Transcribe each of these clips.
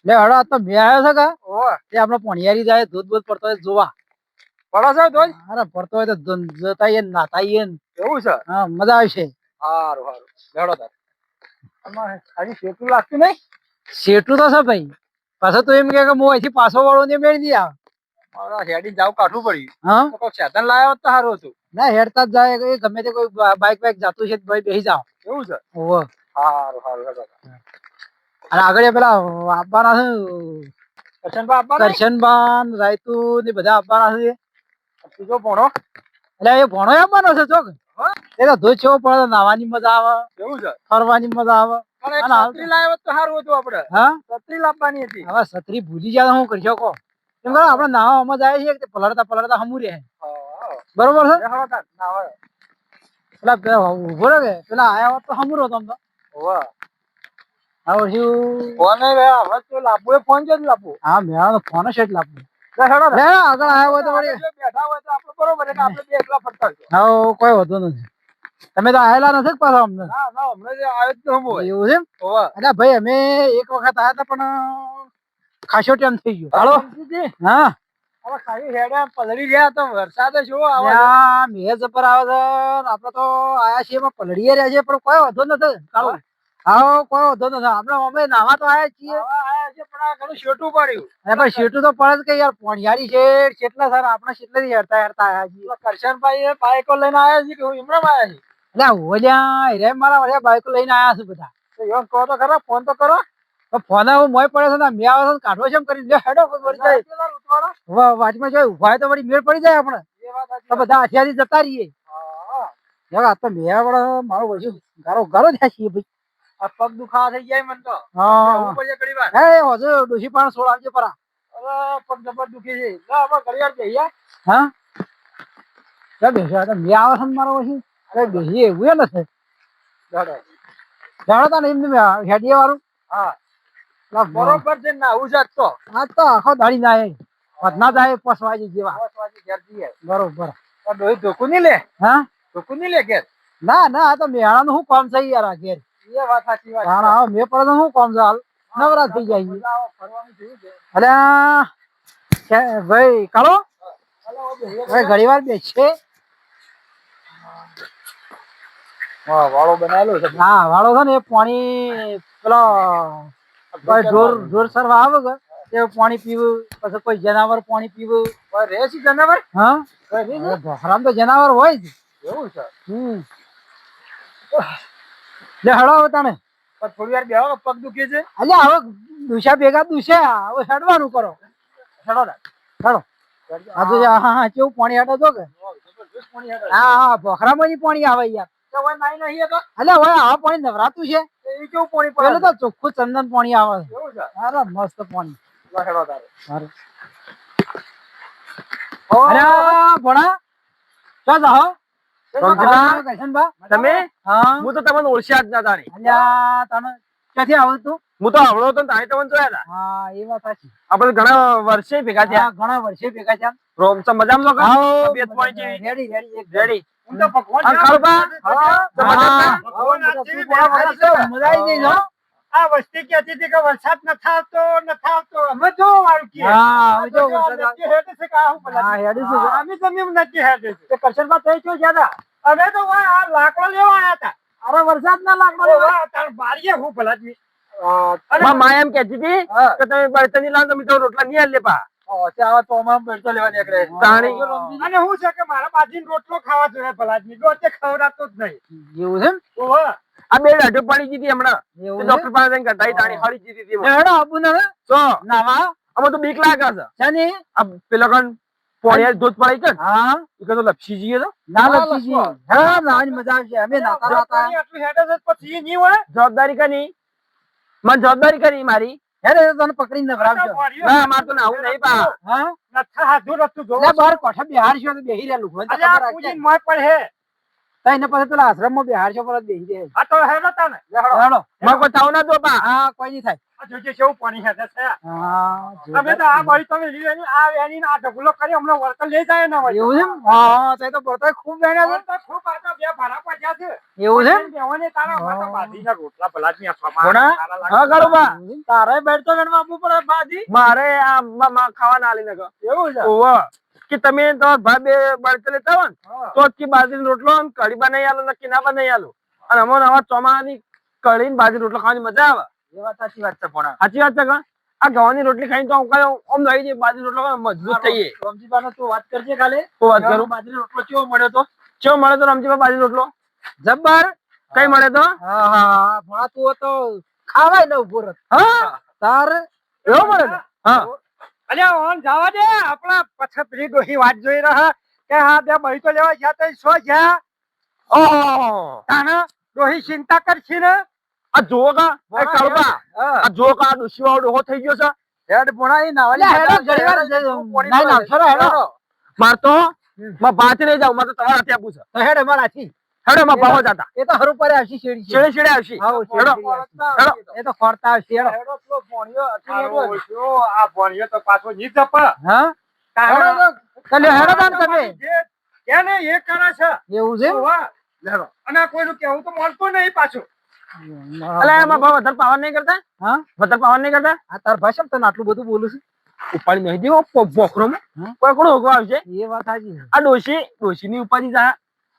લે હડો આ તો મેં આવ્યો છે કા તે આપણો પોણિયારી જાય દૂધ બૂધ પડતો હોય જોવા પડો છે તો અરે પડતો હોય તો જતાઈએ ને નાતાઈએ ને એવું છે હા મજા આવશે સારું સારું લેડો તાર અમારે હજી શેતું લાગતું નહીં શેઠું તો છે ભાઈ પાછો તો એમ કે હું અહીંથી પાછો વાળો ને મેળ દી આવ મારા હેડી જાવ કાઠું પડ્યું હા તો કોઈ સાધન લાવ્યો હોત તો સારું હતું ના હેડતા જ જાય એ ગમે તે કોઈ બાઈક બાઈક જાતું છે ભાઈ બેસી જાવ એવું છે ઓહો સારું સારું હેડો અને આગળ એ પેલા આપવાના છે કરશનભાઈ આપવાના કરશનબાન રાયતું ને બધા આપવાના છે ત્રીજો ભણો એટલે એ ભણો આપવાનો છે ચોક એ તો ધોધ છેવો પડે નાવાની મજા આવે એવું છે ફરવાની મજા આવે પણ એક અને હાલ છત્રી લાવ્યો હોત તો સારું હતું આપણે હા છત્રી લાવવાની હતી હવે છત્રી ભૂલી જાય તો શું કરી શકો કેમ કે આપડે નાવામાં જાય છે પલળતા પલળતા હમું રહે બરોબર છે હેડો તાર ના પેલા ઉભો રહે કે પેલા આયા હોત તો હમું રહો તમ તો હોય હવે શું ફોન હવે તો લાવવો એ ફોન જ લાવવો હા મેળા ફોન જ એટલે આપવું હેડો લે આગળ આવ્યા હોય તો વળી બેઠા હોય તો આપણે બરોબર એટલે આપણે બે એકલા ફરતા હોય હા કોઈ વધુ નથી તમે તો આયેલા નથી પાછા અમને ના ના હમણાં જે આવ્યો જ તો હું હોય એવું છે હોવા અરે ભાઈ અમે એક વખત આયા હતા પણ ખાસો ટાઈમ થઈ ગયો હાલો હા હવે ખાલી હેડે પલળી રહ્યા તો વરસાદ શું આવે ત્યાં મેઘ જબર આવે છે ને આપડે તો આયા છીએ એમાં પલળીએ રહ્યા છે પણ કોઈ વધુ નથી કાળો હા કોઈ વધુ નથી આપણે અમે નાવા તો આયા છીએ આયા છે પણ આ ઘણું શેઠું પડ્યું અરે ભાઈ શેઠું તો પડે જ કે યાર પોણિયારી છે કેટલા સારા આપણે કેટલે હેરતા હેરતા આયા છીએ કરશનભાઈ એ બાઈકો લઈને આવ્યા છે કે હું એમણામ આવ્યા છે એટલે ઓલ્યા રે મારા વળ્યા બાઈકો લઈને આયા છે બધા તો એમ કહો તો ખરા ફોન તો કરો તો ફોન હું મોય પડે છે ને મેં આવે છે ને કાઢવો છે એમ કરી લે હેડો કોઈ વળી જાય વાંચમાં જો ઉભા હોય તો વળી મેળ પડી જાય આપણે એ વાત તો બધા આઠિયાથી જતા રહીએ હા યાર આ તો મેં વળે મારો પછી ગારો ગારો થયા છીએ ભાઈ આ પગ દુખાવા થઈ જાય મને તો હા એવું પડે ઘણી વાર હે હજુ ડોસી પણ સોળ આવજો પરા અરે પગ જબર દુખી છે ના આમાં ઘણી વાર જઈએ હા ક્યાં બેસ્યો આ મેં આવે છે ને મારો પછી અરે બેસી એવું એ નથી જાડો જાણો તા ને એમને હેડીએ વાળું હા લા બરોબર છે ને આવું છે તો આ તો આખો દાડી ના વધના જાય પસવાજી જેવા 10 વાગે ઘેર જઈએ બરોબર તો ડોહી ધોકું નહીં લે હા ધોકું નહીં લે ઘેર ના ના આ તો મેળાનું શું કામ છે યાર આ ઘેર એ વાત સાચી વાત કારણ આવો મેં પડે તો શું કામ છે હાલ નવરા થઈ જાય મજા આવે ફરવાનું થયું છે અલ્યા ભાઈ કાળો ભાઈ ઘણી વાર બેસશે હા વાળો બનાવેલો છે હા વાળો છે ને એ પાણી પેલો કોઈ ઢોર સરવા આવે કે તે પાણી પીવું પછી કોઈ જનાવર પાણી પીવું રહે છે જનાવર હા રહે છે ભખરામ તો જનાવર હોય જ એવું છે લે હળો હવે તને પણ થોડી વાર બેહો પગ દુખે છે અલ્યા હવે દુસા ભેગા દુસ્યા હવે હેડવાનું કરો ચડો ને હેડો આજે હા હા કેવું પાણી હેડો છો કે જબરજસ્ત પાણી હેડે હા હા ભખરામાં જ પાણી આવે યાર તો હવે નાઈ નહીં તો અલ્યા હવે આ પાણી નવરાતું છે એ કેવું પાણી પેલું પડે તો ચોખ્ખું ચંદન પાણી આવે છે એવું છે અરે મસ્ત પાણી હેડો તારે અરે ભણા ચા જાઓ તમે હા હું તો તમને ઓળખ્યા જ ના તાણી અલ્યા તને ક્યાંથી આવું તું હું તો આવડો હતો ને તાણી તમને જોયા હતા હા એ વાત સાચી આપણે ઘણા વર્ષે ભેગા થયા હા ઘણા વર્ષે ભેગા થયા રોમ તો મજામાં લોકો તબિયત પાણી જેવી રેડી રેડી રેડી હું તો ભગવાન અંકલબા મજા આવી ગઈ છો આ વસ્તી કહેતી હતી કે વરસાદ ન આવતો અમે જો વાળું કે હા હવે જો વરસાદ નક્કી હેડે છે કે આ હું ભલા હા હેડી છે અમે તમે નક્કી હેડે છે તે કરશનબા થઈ છો જ્યાદા અમે તો આ લાકડો લેવા આયા હતા અરે વરસાદ ના લાગતો તાર બારીએ હું ભલા જ અરે માં એમ કહેતી હતી કે તમે બળતણ ની લાવ તમે તો રોટલા નહીં આલે પા તો અમારે બળતો લેવા નીકળે તાણી અને હું છે કે મારા બાજીનો રોટલો ખાવા જોઈએ ભલા જ રોટે ખવડાતો જ નહીં એવું છે ઓહો આ બે ડાઢો પાડી દીધી હમણાં એવું ડોક્ટર પાસે જઈને કઢાઈ તાણી હારી દીધી હતી હેડો આબુ ના તો નાવા આમાં તો બીક લાગે છે છે આ પેલો કણ પોણિયા દૂધ પડાઈ છે હા એ તો લપસી જઈએ તો ના લપસીજી હા નાની મજા આવશે અમે નાતા નાતા આટલું હેડે છે પછી નહીં હોય જવાબદારી કની મને જવાબદારી કરી મારી હેડે તને પકડીને નવરાવજો ના માર તો નાવું નહીં પા હા નથા હાથું રતું જો લે બાર કોઠા બિહાર છો તો બેહી રહ્યા લુગડો અલ્યા પૂજીન મોય પર હે તઈ ને પછી પેલા આશ્રમમાં બેહાડશો પર જ બેસી જાય. આ તો હેડો તાને હેડો. માં કોઈ થાવ ના દો બા. હા કોઈ નહીં થાય. આ જોજે કેવું પાણી હેડે છે હા અમે તો આ બાઈ તમે લીધી એની આ એની આ ઢગલો કરી હમણાં વળતર લઈ જાય ના હોય એવું છે એમ? હા તઈ તો બળતણ ખૂબ બેઠા છે. તો ખૂબ આ તો બે ભાડા પડ્યા છે એવું છે એમ? બેહોને તારા માથા બાંધીને રોટલા ભલાદની આપવામાં ભોણા? સારા લાગે. હા કાળુબા. તારે બેઠ તો ગણવા આપવું પડે બાજી. મારે આ માં ખાવા ના આલી નકો. એવું છે? ઓવા કે તમે તો ભાઈ બળતર લેતા હો ને હા. તો જ કે બાજરી રોટલો ને કઢી બનાવી આલો ને કિના બનાવી આલો. અને અમને આવા ચોમાની કઢી ને બાજરી રોટલો ખાવાની મજા આવે. એ વાત સાચી વાત છે ભણા. સાચી વાત છે કા? આ ગવાની રોટલી ખાઈને તો આમ લાગી જાય બાજરી રોટલો ખાઈને મજબૂત થઈએ. રમજીબાનો તું વાત કરજે કાલે. તો વાત કરું. બાજરી રોટલો કેવો મળ્યો તો? ચેવો મળે તો રમજીબા બાજરી રોટલો? જબ્બર. કઈ મળે તો? હા હા ભણા તું તો ખાવાય ન ઉભો રહે. હા તાર એવો મળે તો? હા અલ્યા ઓન જવા દે આપણા પછી પેલી ડોહી વાત જોઈ રહ્યા કે હા બે બાઈ તો લેવા ગયા તો સો ગયા ઓહો તાને ડોહી ચિંતા કરશી ને આ જુઓ કા એ કાળુબા હા. આ જુઓ કા ડોશી વાળો ડોહો થઈ ગયો છે. હેડ ભણા એ નાવાલી હેડો ઘડી વાર નાઈ નાવશો રે હેડો. માર તો માં બાચ નહીં જાવ માર તો તમારા હાથે આપું છે. તો હેડ અમારા થી. હેડો માં ભાવો જાતા એ તો હરું પરે આવશે શેડી છે. છેડે છેડે આવશી. હાઉ હેડો હેડો. એ તો ખોરતા આવશે હેડો. હેડો પેલો ભોણિયો અઠી હેડો. આ ભોણિયો તો પાછો ની જપ હા હેડો તો ચાલ્યો હેડો તાન તમે. એને એ કરે છે એવું છે? વાહ લેડો અને કોઈનું કેવું તો મળતું નહીં પાછું અલે એમાં ભાવ વધારે પાવર નહીં કરતા? હા વધારે પાવર નહીં કરતા? આ તાર ભાષા તને આટલું બધું બોલું છું. ઉપાડી નહીં દેવો બોખરોમાં. હા. કોઈ કોણ હોગવા આવશે? એ વાત સાચી છે. આ ડોશીની ઉપાધિ જા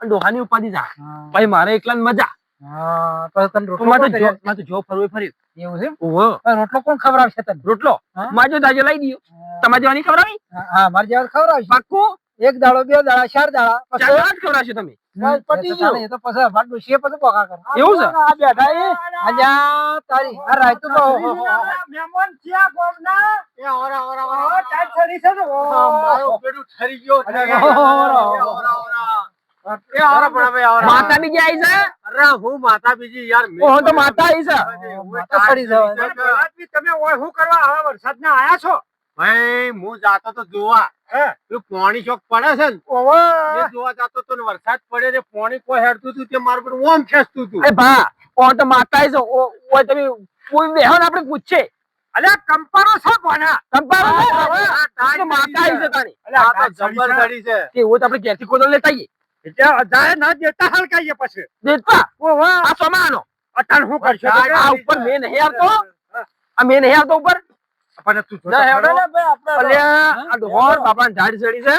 અને ડોહાની ઉપાધિ જા. હા. ભાઈ મારે એકલા મજા. હા તો તને તો રોટલો મારે કોણ તો કર્યા? મારે તો જો ફરવું ફર્યું. એવું છે? ઓહો પણ રોટલો કોણ ખવડાવશે તને? રોટલો હા? માજો દાજો લઈ દીયો. તમારે જેવાની ખવડાવી? હા મારે જેવા ખવડાવશે. પાક્કું એક દાડો બે દાડા ચાર દાડા પછી ચાર જ ખવડાવશો તમે. બસ પતી ગયું. એ તો પછી અમારે ડોશીએ પછી પોકા કરે. એવું છે? આ બેઠા એ અલ્યા તારી આ રાયતું તો મહેમાન થયા ગોમના એ ઓરા ઓરા ઓ ટાઈટ છરી છે ને મારો પેડું ઠરી ગયો માતા બીજી આવી છે? અરે હું માતા બીજી યાર ઓહો તો માતા આવી છે. માતા પડી જવાય. તમે ઓય શું કરવા આવા વરસાદ ના આયા છો ભાઈ હું જાતો તો જોવા હે પેલું પાણી ચોક પડે છે ને ઓવે એ જોવા જાતો તો ને વરસાદ પડે ને પાણી કોઈ હેડતું હતું તે મારું બધું ઓમ ખેંચતું હતું એ ભા ઓહો તો માતા આવી છે. ઓય તમે કોઈ બેહો ને આપણે પૂછે. અલ્યા કંપારો છે કોના કંપારો છે? આ ટાઈટ તો માતા આવી છે તારી. આ તો જબર પડી છે તે એવું તો આપણે ઘેરથી કોદો લેતા આવીએ. એટલે જાય ના દેતા હલકાઈએ પછી દેતા ઓવે આ સોમાનો અટાણ શું કરશો આ ઉપર મેં નહીં આવતો. આ મેં નહીં આવતો ઉપર. પણ તું ના હેડો ને ભાઈ આપણે અલ્યા આ ઢોર બાપાને ઝાડ ચડી છે.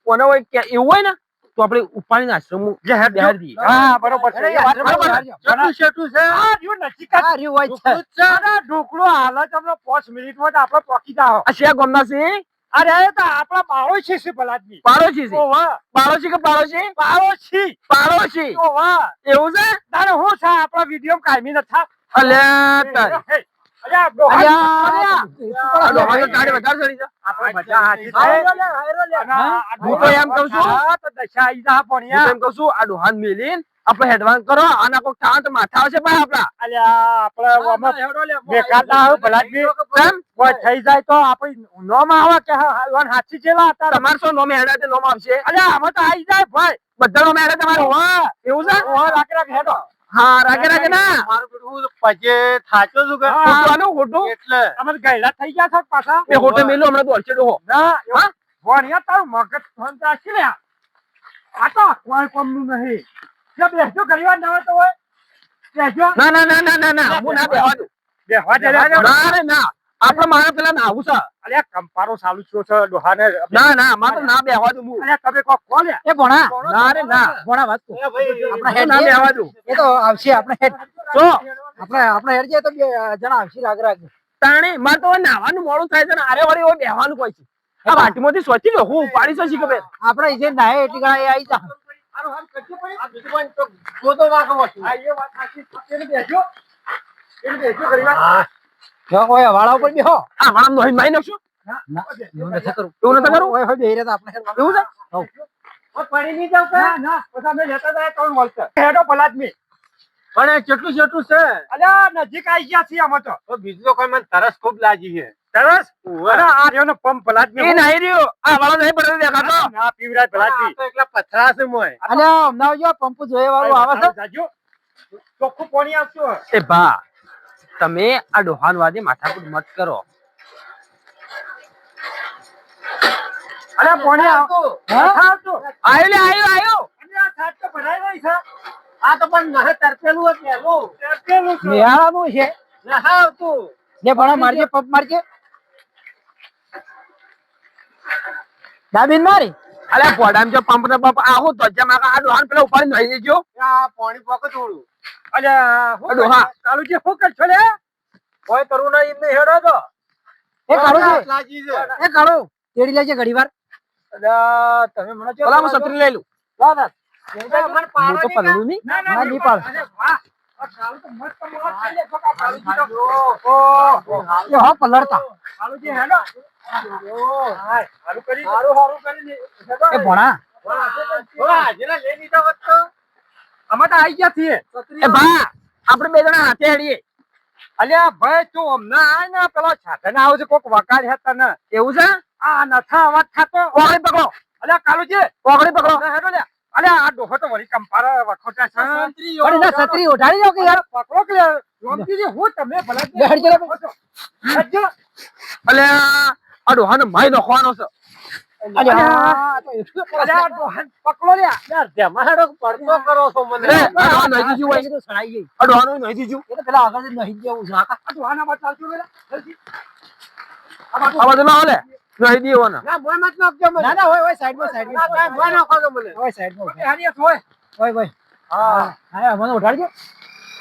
કોને હોય કે એવું હોય ને તો આપણે ઉપાડીને આશ્રમ જે હેડ બેહાડી દઈએ. હા બરોબર છે અરે એ વાત યાર, બરોબર બરોબર. છે. જેટલું શેઠું છે આ રહ્યું નજીક જ. આ રહ્યું હોય છે. ઢોકળું જ છે. અરે ઢોકળું હાલ જ હમણાં 5 મિનિટમાં જ આપણે પહોંચી જાઓ. આ શિયા ગોમના છે? અરે એ તો આપણા બાળોશી છે ભલાદની. પાડોશી છે? ઓવે પાડોશી કે પાડોશી? બાળોશી પાડોશી ઓવે એવું છે? તારે શું છે આપણા વિડીયો કાયમી નથી અલ્યા તારી. અલ્યા ડોહા અલ્યા આ ડોહા તો તારી વધારે ચડી છે. આપણે બધા હાથી હાયરો થાય. લે હાયરો લે. અને આ હું તો એમ કહું છું. હા, તો દશા આઈ જા હું તો ભણ્યા. એમ કહું છું આ ડોહાને મેલીને આપણે હેડવાન કરો અને કોઈ ઠાંટ માથા આવશે ભાઈ આપડા. અલ્યા આપણે આમાં હેડો લે. બેકાર ના આવે ભલાદની. કેમ? કોઈ થઈ જાય તો આપણે નોમાં આવે કે હા હાલવાન હાચી જેલા હતા. તમારે શું નોમે હેડા તે નોમ આવશે? અલ્યા આમાં તો આઈ જાય ભાઈ. બધા નોમે હેડા તમારે? ઓવે એવું છે? ઓવે રાખ રાખ હેડો. હા રાગે રાગે ના. મારું બધું પજે થાચો છું કે હા. ખોટું ખોટું. એટલે અમે ગયડા થઈ ગયા છો પાછા. એ હોટે મેલો હમણાં તો હલશે ડોહો. ના હા ભણ્યા તારું મગજ ફોન રાખી લે. આ તો કોઈ કોમનું નહીં. જો બેસજો ઘણીવાર ના હોય તો હોય. બેસજો. ના ના ના ના ના ના હું ના બેહવા દઉં. બેહવા દે રે. ના રે ના આપણે મારે પેલા નાવું છે. અલ્યા કંપારો ચાલુ થયો છે ડોહાને. ના ના મારે તો ના બેહવા દઉં હું. અલ્યા તમે કોક કોલે. એ ભણા ના રે ના ભણા વાત તો. એ ભાઈ આપણે હું હેડ ના જઈએ. બેહવા દઉં. એ તો આવશે આપણે હેડ. જો આપણે હેડ જઈએ તો બે જણા આવશે રાગ રાગ. તાણી મારે તો હવે નાવાનું મોડું થાય છે ને આરે વાળી હવે બેહવાનું કોઈ છે. આ વાટીમાંથી સોચી લો હું ઉપાડી છે શી ખબર. આપણે જે નાય એટલી ઘણા એ આવી જા. હારું હાલ કરજો ભાઈ. આ બીજું કોઈ તો ગોતો વાગો છું આ એ વાત સાચી. એને બેસજો. એને બેસજો ઘણીવાર. હા જો ઓય વાળા ઉપર બેહો. આ વાળા નો માઈ નાખશું. ના એવું નથી કરવું. એવું નથી કરવું? ઓય હોય બેહી રહ્યા તો આપણે હેડ. એવું છે? આ પડી નહીં જાવ કે? ના પછી અમે લેતા જાય તો મળશે. હેડો ભલાદમી. પણ એ કેટલું છેટું છે અલ્યા નજીક આવી ગયા છીએ અમે તો. તો બીજું તો કોઈ મને તરસ ખૂબ લાગી છે સરસ અને આ રહ્યો ને પંપ ભલાદમી એ નહીં રહ્યો આ વાળો નહીં પડતો દેખાતો ના પીવરાજ ભલાદમી આ તો એકલા પથરા છે મોય અને હમણાં જો પંપ જોયે વાળું આવે છે જાજો ચોખ્ખું પાણી આવતું એ બા તમે આ ડોહાન વાદે માથાકૂટ મત કરો અરે પાણી આવતું હા? આવતું આયો લે આયો અને આ છાટ તો ભરાઈ રહી છે આ તો પણ નહે તરફેલું હતું પેલું પેલું છે. મેળાનું છે નહે આવતું જે ભણા મારજે પંપ મારજે દાબીન મારી અલે પોડામ જો પંપ ને પંપ આવું તો જમા આ ડોહાન પેલા ઉપાડી નહીં દેજો આ પાણી પોકે થોડું અલ્યા હું ડોહા. કાલુજી શું કરશો લે કોઈ કરું ના એમને હેડો તો એ કાળું છે લાગી છે એ કાળું તેડી લેજે ઘડી વાર અલ્યા તમે મને પેલા હું છત્રી લઈ લઉં ના ના મને હું પાડો તો પલળું નહીં ના ના, નહીં પાડ. અરે વાહ આ કાળું તો મસ્ત મોજ થઈ જાય. બકા કાળુજી તો એ હો પલળતા કાળુજી હેડો હાય હારું કરી હારું કરી એ ભણા હાજરા લઈ લીધા હોત તો અમે તો આઈ ગયા છીએ એ બા આપણે બે જણા હાથે હેડીએ અલ્યા ભાઈ તું હમણાં આય ને પેલો સાધન આવું છે કોક વગાડ હે તને એવું છે આ નથા અવાજ થતો ઓગળી પકડો અલ્યા કાલુજી ઓગળી પકડો ના હેડો લ્યા અલ્યા આ ડોહો તો વળી કંપારા વખોટા છે અરે ના છત્રી ઉઠાડી જાવ કે યાર પકડો કે રોમજીજી હું તમે ભલા બેઠ જાઓ. હજો અલે આ ડોહાને માઈ નાખવાનો છે અલ્યા, આ તો એટલું અલ્યા આ ડોહાને પકડો લ્યા યાર જમાડો પડતો કરો છો મને લે, આ ડોહા નહીં દીધું હોય. તો સડાઈ ગઈ આ ડોહાનું નહીં દીધું એ તો પેલા આગળ નહીં જેવું છે આખા આ ડોહાના બાદ ચાલજો પેલા જલ્દી આ બધું ના હાલે નહીં દેવાના ના મોય મત નાખજો મને ના ના હોય સાઈડમાં ના કાંઈ મોય નાખો તો મને હોય સાઈડમાં હારીએ સોય હોય હા હા મને ઉઠાડજો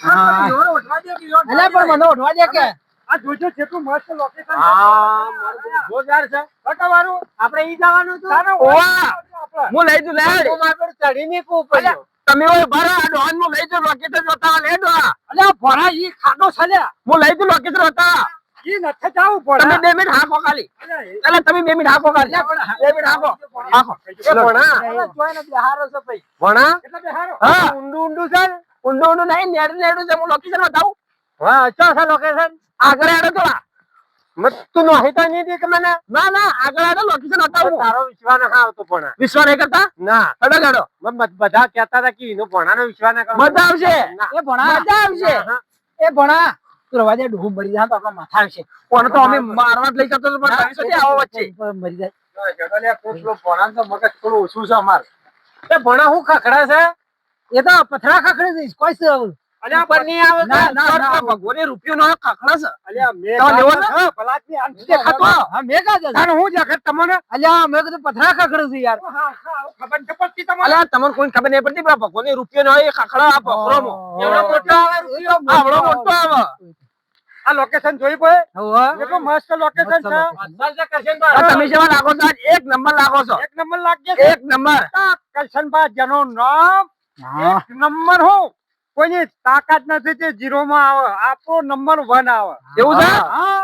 હા યોર ઉઠવા દે કે યોર અલ્યા પણ મને ઉઠવા દે કે આ જોજો કેટલું મસ્ત લોકેશન હા મારું જોરદાર છે બટાવાળું આપણે ઈ જવાનું હતું તારો ઓવા હું લઈ જઉં લે હું મારા પર ચડીને કૂ પડ્યો તમે ઓય ભરા આ ડોહાન હું લઈ જઉં લોકેશન બતાવા લે ડોહા અલ્યા ભણા ઈ ખાડો છે લ્યા હું લઈ જઉં લોકેશન બતાવા ઈ નથી જાવું તમે પડે 2 મિનિટ હાકો ખાલી અલ્યા એ- એટલે તમે 2 મિનિટ હાકો ખાલી 2 મિનિટ હાકો હાકો એ ભણા જોઈ ને બિહારો છે ભાઈ ભણા એટલે બેહારો હા ઊંડું ઊંડું છે ને? ઊંડું ઊંડું નહીં નેડું છે હું લોકેશન બતાવું હા અચ્છા છે લોકેશન આગળ આડો થોડા તું નોહિતા નહીં દી કે મને ના ના આગળ આડો લોકેશન બતાવું તારો વિશ્વાસ ના આવતો ભણા વિશ્વાસ નહીં કરતા ના અડો ગાડો બધા કહેતા હતા કે એનો ભણાનો વિશ્વાસ ના કરો મજા આવશે એ ભણા મજા આવશે એ ભણા તું રવા દે ડૂબ મરી જાય તો આપણા માથા આવશે કોને તો અમે મારવા જ લઈ જતો હતો પણ તમે શું આવો વચ્ચે મરી જાય ભણા તો મગજ થોડું ઓછું છે અમાર એ ભણા હું ખખડા છે એ તો પથરા ખાખડી દઈશ કોઈ છે હવે. અલ્યા ઉપર નહીં આવે ના, ના, ના. ભગવાને રૂપિયો નો ખખડા છે અલ્યા મેં તો લેવો ને? હા, ભલાદમી આમ દેખાતો હા મેં કા જશે તારે હું દેખાત તમને અલ્યા મેં કીધું પથરા ખાખડી છે યાર હા હા ખબર છે પડતી તમને અલ્યા તમને કોઈ ખબર નહીં પડતી પણ ભગવાને રૂપિયો નો એ ખખડા આ પકડોમો એવડો મોટો આવે રૂપિયો? આવડો મોટો આવે આ લોકેશન જોઈ કોઈ હવે કેટલું મસ્ત લોકેશન છે અસલ છે આ તમે જેવા લાગો છો આજ 1 નંબર લાગો છો એક નંબર લાગે છે 1 નંબર કરશનબા જેનું નામ હા. એક નંબર હું કોઈની તાકાત નથી તે 0 માં આવે આપણો નંબર 1 આવે એવું છે હા